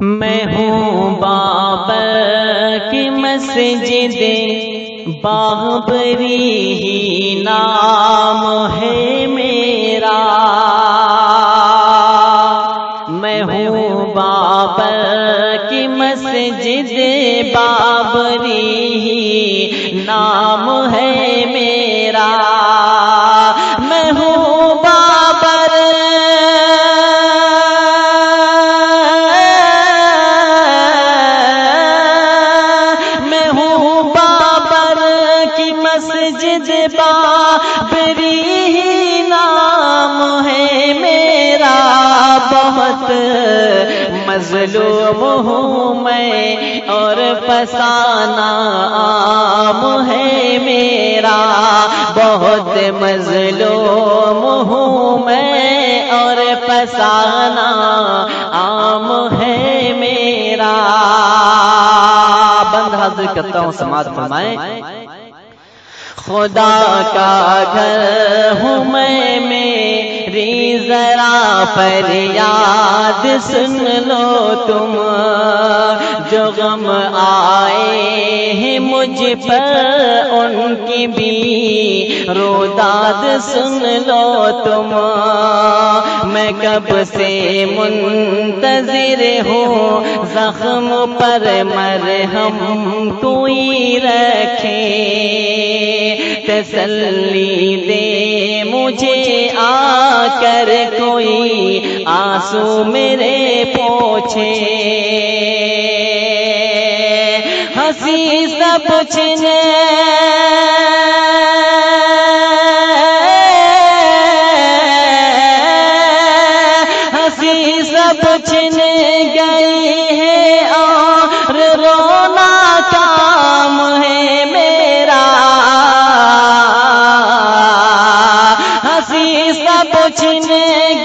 میں ہوں بابر کی مسجد بابری ہی نام ہے میرا، میں ہوں بابر کی مسجد بابری ہی نام ہے میرا، میں ہوں بابر مسجد بابری ہی نام ہے میرا، بہت مظلوم ہوں میں اور فسانہ عام ہے میرا، بہت مظلوم ہوں میں اور فسانہ عام ہے میرا۔ بند حاضر کرتا ہوں، سماعت فرمائیں۔ خدا کا گھر ہوں میں، میری ذرا فریاد سن لو تم، جو غم آئے ہیں مجھ پر ان کی بھی روداد سن لو تم، میں کب سے منتظر ہوں زخم پر مرہم کوئی رکھے، تسلی دے مجھے آ کر کوئی آنسو میرے پوچھے، ہنسی سب چھنے ہنسی سب چھن گئی ہے اور رونا کام ہے میرا، ہنسی سب چھن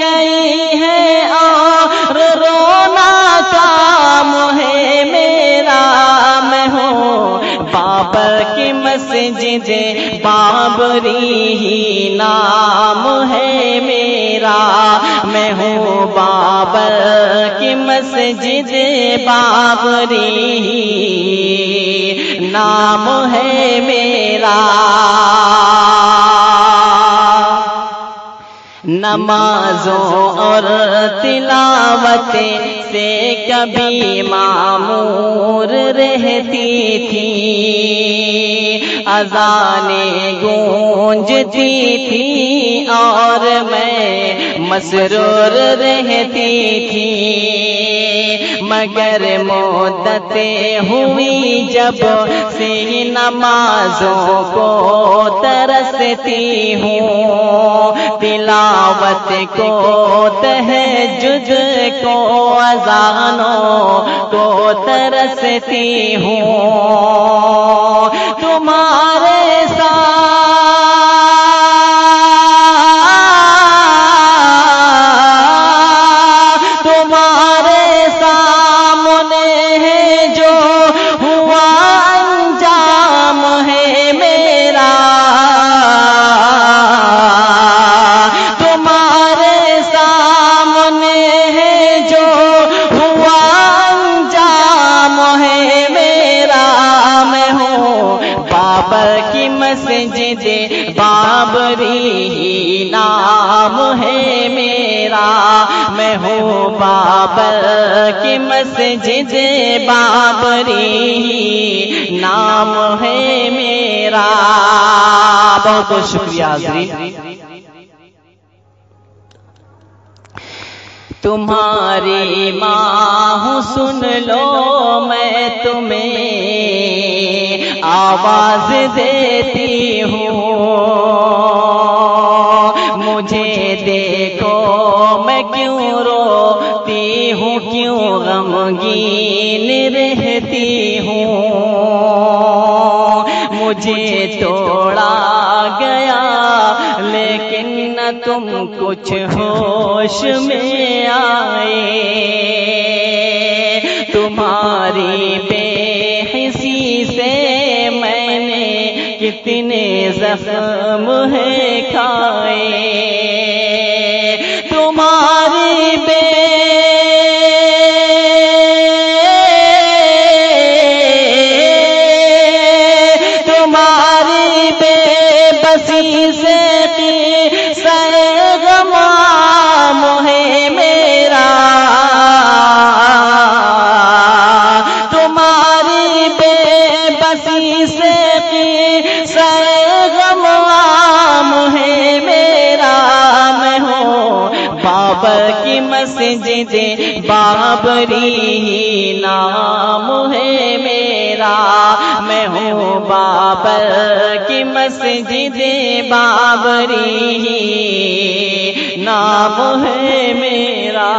گئی ہے اور رونا کام ہے میرا، میں ہوں بابر کی مسجد بابری ہی نام ہے میرا، میں ہوں بابر کی مسجد بابری ہی نام ہے میرا۔ نمازوں اور تلاوت سے کبھی معمور رہتی تھی، اذانیں گونجتی تھی اور میں مسرور رہتی تھی، مگر مدتیں ہوئی جب سے نمازوں کو ترستی ہوں، تلاوت کو تہجد کو اذانوں کو ترستی ہوں، تمہارے ساتھ تمہارے سامنے ہے جو ہوا انجام ہے میرا، تمہارے سامنے ہے جو ہوا انجام ہے میرا، میں ہوں بابر کی مسجد بابری ہی نام ہے میرا، میں ہوں بابر کی مسجد بابری ہی نام ہے میرا۔ بہت بہت شکریہ حاضرین۔ تمہاری ماں ہوں سن لو میں تمہیں آواز دیتی ہوں، مجھے دیکھو میں کیوں روتی ہوں، کیوں غمگین رہتی ہوں، مجھے توڑا گیا لیکن نہ تم کچھ ہوش میں آئے، تمہاری بے حسی سے میں نے کتنے زخم ہے کھائے، تمہاری بے بابری ہی نام ہے میرا، میں ہوں بابر کی مسجد بابری ہی نام ہے میرا۔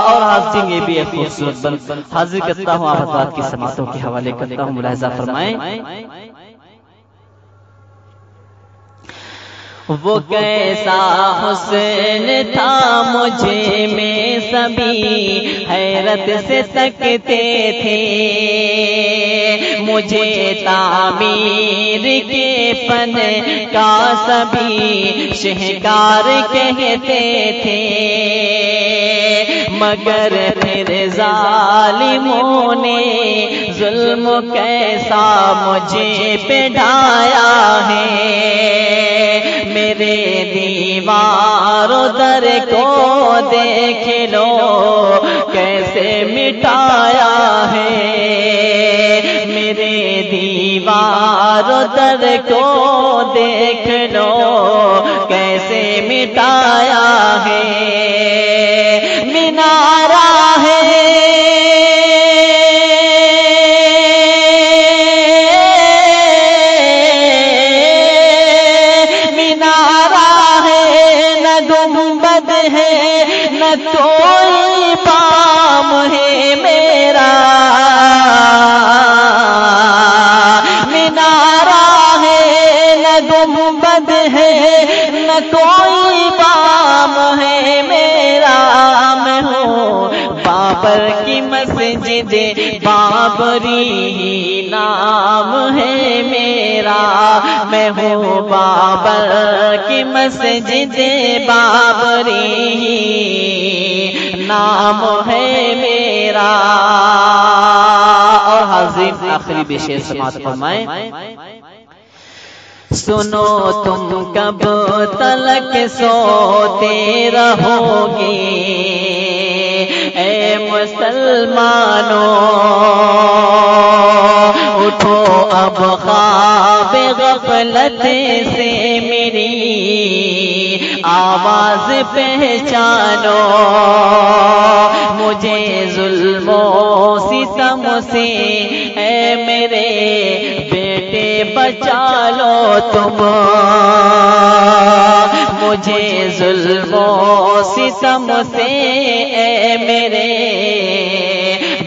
اور حاضرین یہ بھی ایک خوبصورت بند حاضر کرتا ہوں، آپ حضرات کی سماعتوں کے حوالے کرتا ہوں، ملاحظہ فرمائیں۔ وہ کیسا حسن تھا مجھے میں سبھی حیرت سے تکتے تھے، مجھے تعمیر کے فن کا سبھی شہکار کہتے تھے، مگر پھر ظالموں نے ظلم کیسا مجھے پہ ڈھایا ہے، میرے دیوار در کو دیکھ لو کیسے مٹایا ہے، میرے دیوار در کو دیکھ لو کیسے مٹایا ہے، مینارہ ہے نہ کوئی بام ہے میرا، مینارہ ہے نہ گنبد ہے نہ کوئی بام ہے میرا، میں ہوں بابر کی مسجد بابری نام ہے میرا، میں ہوں بابر کی مسجد بابری نام ہے میرا۔ اور حاضرین آخری بشیر سماعت فرمائیں۔ سنو تم کب تلک سوتے رہو گے اے مسلمانوں، اٹھو اب خواب غفلت سے میری آواز پہچانو، مجھے ظلم و ستم سے اے میرے بیٹے بچا لو تم، مجھے ظلم و ستم سے اے میرے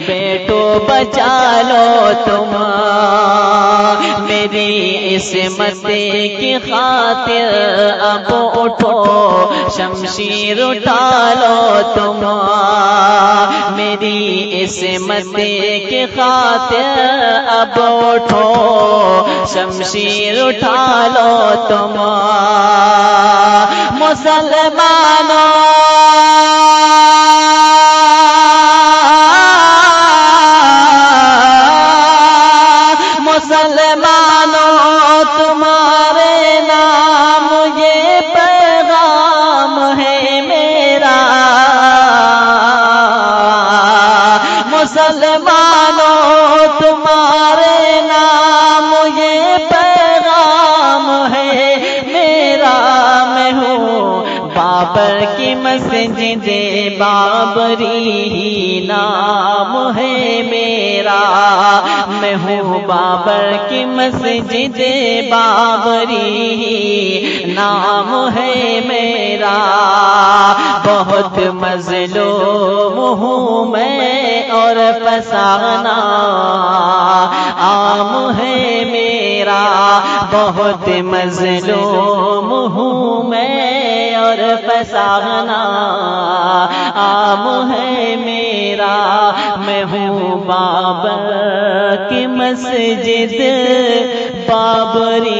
بیٹو بچا لو تم، میری عصمت کی خاطر اب اٹھو شمشیر اٹھا لو تم، میری عصمت کی خاطر اب اٹھو شمشیر اٹھا لو تم، مسلمانوں تمہارے نام یہ پیغام ہے میرا، مسلمانوں تمہارے نام یہ پیغام ہے میرا، میں ہوں بابر کی مسجد بابری نام ہے میرا، میں ہوں بابر کی مسجد بابری نام ہے میرا، بہت مظلوم ہوں میں اور فسانہ عام ہے میرا، بہت مظلوم ہوں میں اور فسانہ عام ہے میرا، میں ہوں بابر کی مسجد بابری